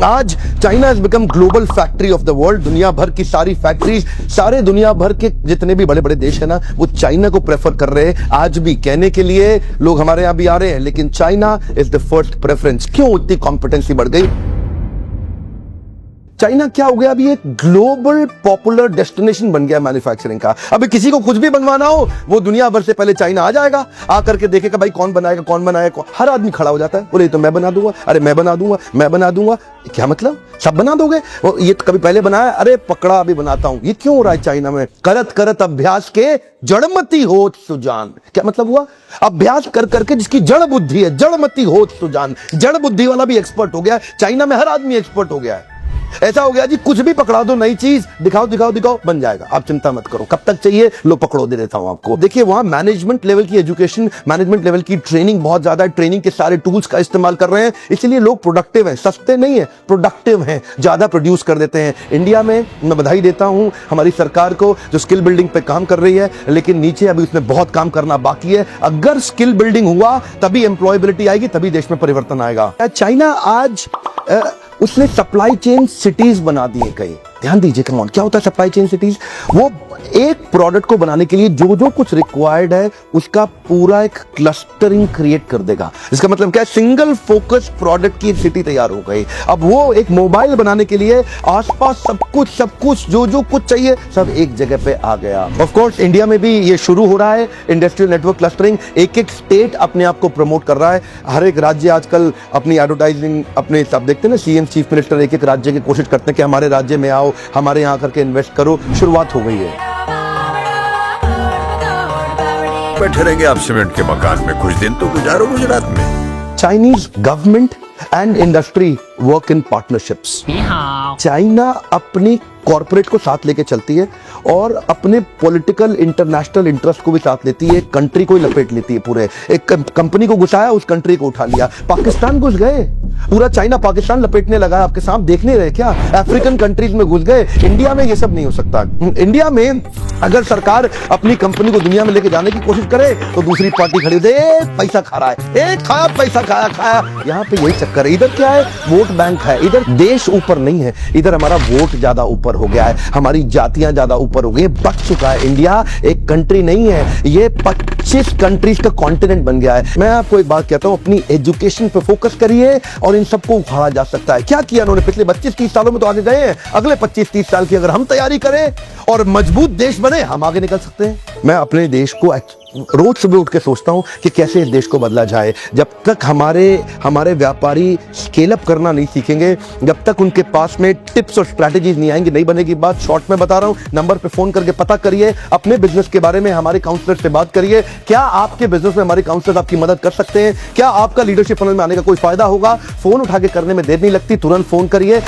आज China has become global factory of the world. दुनिया भर की सारी फैक्ट्रीज, सारे दुनिया भर के जितने भी बड़े बड़े देश है ना, वो चाइना को प्रेफर कर रहे हैं। आज भी कहने के लिए लोग हमारे यहां भी आ रहे हैं, लेकिन China is the first preference. क्यों इतनी कॉम्पिटेंसी बढ़ गई? चाइना क्या हो गया, अभी एक ग्लोबल पॉपुलर डेस्टिनेशन बन गया मैन्युफैक्चरिंग का। अभी किसी को कुछ भी बनवाना हो, वो दुनिया भर से पहले चाइना आ जाएगा, आकर के देखेगा भाई कौन बनाएगा कौन बनाएगा। हर आदमी खड़ा हो जाता है, बोले तो मैं बना दूंगा, अरे मैं बना दूंगा, मैं बना दूंगा। क्या मतलब सब बना दोगे? वो ये तो कभी पहले बनाया, अरे पकड़ा अभी बनाता हूं। ये क्यों हो रहा है चाइना में? करत करत अभ्यास के जड़मती होत सुजान। क्या मतलब हुआ? अभ्यास कर करके जिसकी जड़ बुद्धि है, जड़मती होत सुजान। जड़ बुद्धि वाला भी एक्सपर्ट हो गया है चाइना में, हर आदमी एक्सपर्ट हो गया है। ऐसा हो गया जी, कुछ भी पकड़ा दो, नई चीज दिखाओ दिखाओ दिखाओ, बन जाएगा। आप चिंता मत करो, कब तक चाहिए लो पकड़ो, दे देता हूं आपको। देखिए वहां मैनेजमेंट लेवल की एजुकेशन, मैनेजमेंट लेवल की ट्रेनिंग बहुत ज्यादा है। ट्रेनिंग के सारे टूल्स का इस्तेमाल कर रहे हैं, इसलिए लोग प्रोडक्टिव हैं। सस्ते नहीं है, प्रोडक्टिव हैं, ज्यादा प्रोड्यूस कर देते हैं। इंडिया में मैं बधाई देता हूं हमारी सरकार को जो स्किल बिल्डिंग पे काम कर रही है, लेकिन नीचे अभी उसमें बहुत काम करना बाकी है। अगर स्किल बिल्डिंग हुआ तभी एम्प्लॉयबिलिटी आएगी, तभी देश में परिवर्तन आएगा। चाइना आज उसने सप्लाई चेन सिटीज बना दिए कई। ध्यान दीजिए, कम ऑन, क्या होता है सप्लाई चेन सिटीज? वो एक प्रोडक्ट को बनाने के लिए जो जो कुछ रिक्वायर्ड है उसका पूरा एक क्लस्टरिंग क्रिएट कर देगा। इसका मतलब क्या है? सिंगल फोकस प्रोडक्ट की सिटी तैयार हो गई। अब वो एक मोबाइल बनाने के लिए आसपास सब कुछ जो जो कुछ चाहिए सब एक जगह पे आ गया। ऑफ कोर्स इंडिया में भी ये शुरू हो रहा है इंडस्ट्रियल नेटवर्क क्लस्टरिंग। एक एक स्टेट अपने आप को प्रमोट कर रहा है। हर एक राज्य आजकल अपनी एडवर्टाइजिंग अपने सब देखते हैं ना, सीएम चीफ मिनिस्टर एक एक राज्य की कोशिश करते हैं कि हमारे राज्य में आओ, हमारे यहाँ करके इन्वेस्ट करो। शुरुआत हो गई है। बैठे रहेंगे आप सीमेंट के मकान में, कुछ दिन तो गुजारो गुजरात में। Chinese government and industry work in partnerships. China अपनी कॉर्पोरेट को साथ लेके चलती है और अपने पॉलिटिकल इंटरनेशनल इंटरेस्ट को भी साथ लेती है। कंट्री को ही लपेट लेती है पूरे। एक कंपनी को घुसाया, उस कंट्री को उठा लिया। पाकिस्तान घुस गए, पूरा चाइना पाकिस्तान लपेटने लगा। आपके सामने देख नहीं रहे क्या? अफ्रीकन कंट्रीज में घुस गए। इंडिया में ये सब नहीं हो सकता। इंडिया में अगर सरकार अपनी कंपनी को दुनिया में लेके जाने की कोशिश करे तो दूसरी पार्टी खड़ी हो जाए, पैसा खा रहा है, खाया पैसा खाया। यहाँ पे यही चक्कर है। इधर क्या है? वोट बैंक है। इधर देश ऊपर नहीं है, इधर हमारा वोट ज्यादा ऊपर हो गया है, हमारी जातियां ज्यादा ऊपर हो गई। बच चुका है। इंडिया एक कंट्री नहीं है, ये 25 कंट्रीज का कॉन्टिनेंट बन गया है। मैं आपको एक बात कहता हूं, अपनी एजुकेशन पे फोकस करिए और इन सबको उखाड़ा जा सकता है। क्या किया उन्होंने पिछले 25-30 सालों में? तो आगे गए हैं। अगले 25-30 साल की अगर हम तैयारी करें और मजबूत देश बने, हम आगे निकल सकते हैं। मैं अपने देश को रोज सुबह उठ के सोचता हूं कि कैसे इस देश को बदला जाए। जब तक हमारे व्यापारी स्केल अप करना नहीं सीखेंगे, जब तक उनके पास में टिप्स और स्ट्रैटेजीज नहीं आएंगी, नहीं बनेगी बात। शॉर्ट में बता रहा हूं, नंबर पे फोन करके पता करिए अपने बिजनेस के बारे में, हमारे काउंसलर से बात करिए। क्या आपके बिजनेस में हमारे काउंसलर आपकी मदद कर सकते हैं? क्या आपका लीडरशिप फनल में आने का कोई फायदा होगा? फोन उठा के करने में देर नहीं लगती, तुरंत फोन करिए।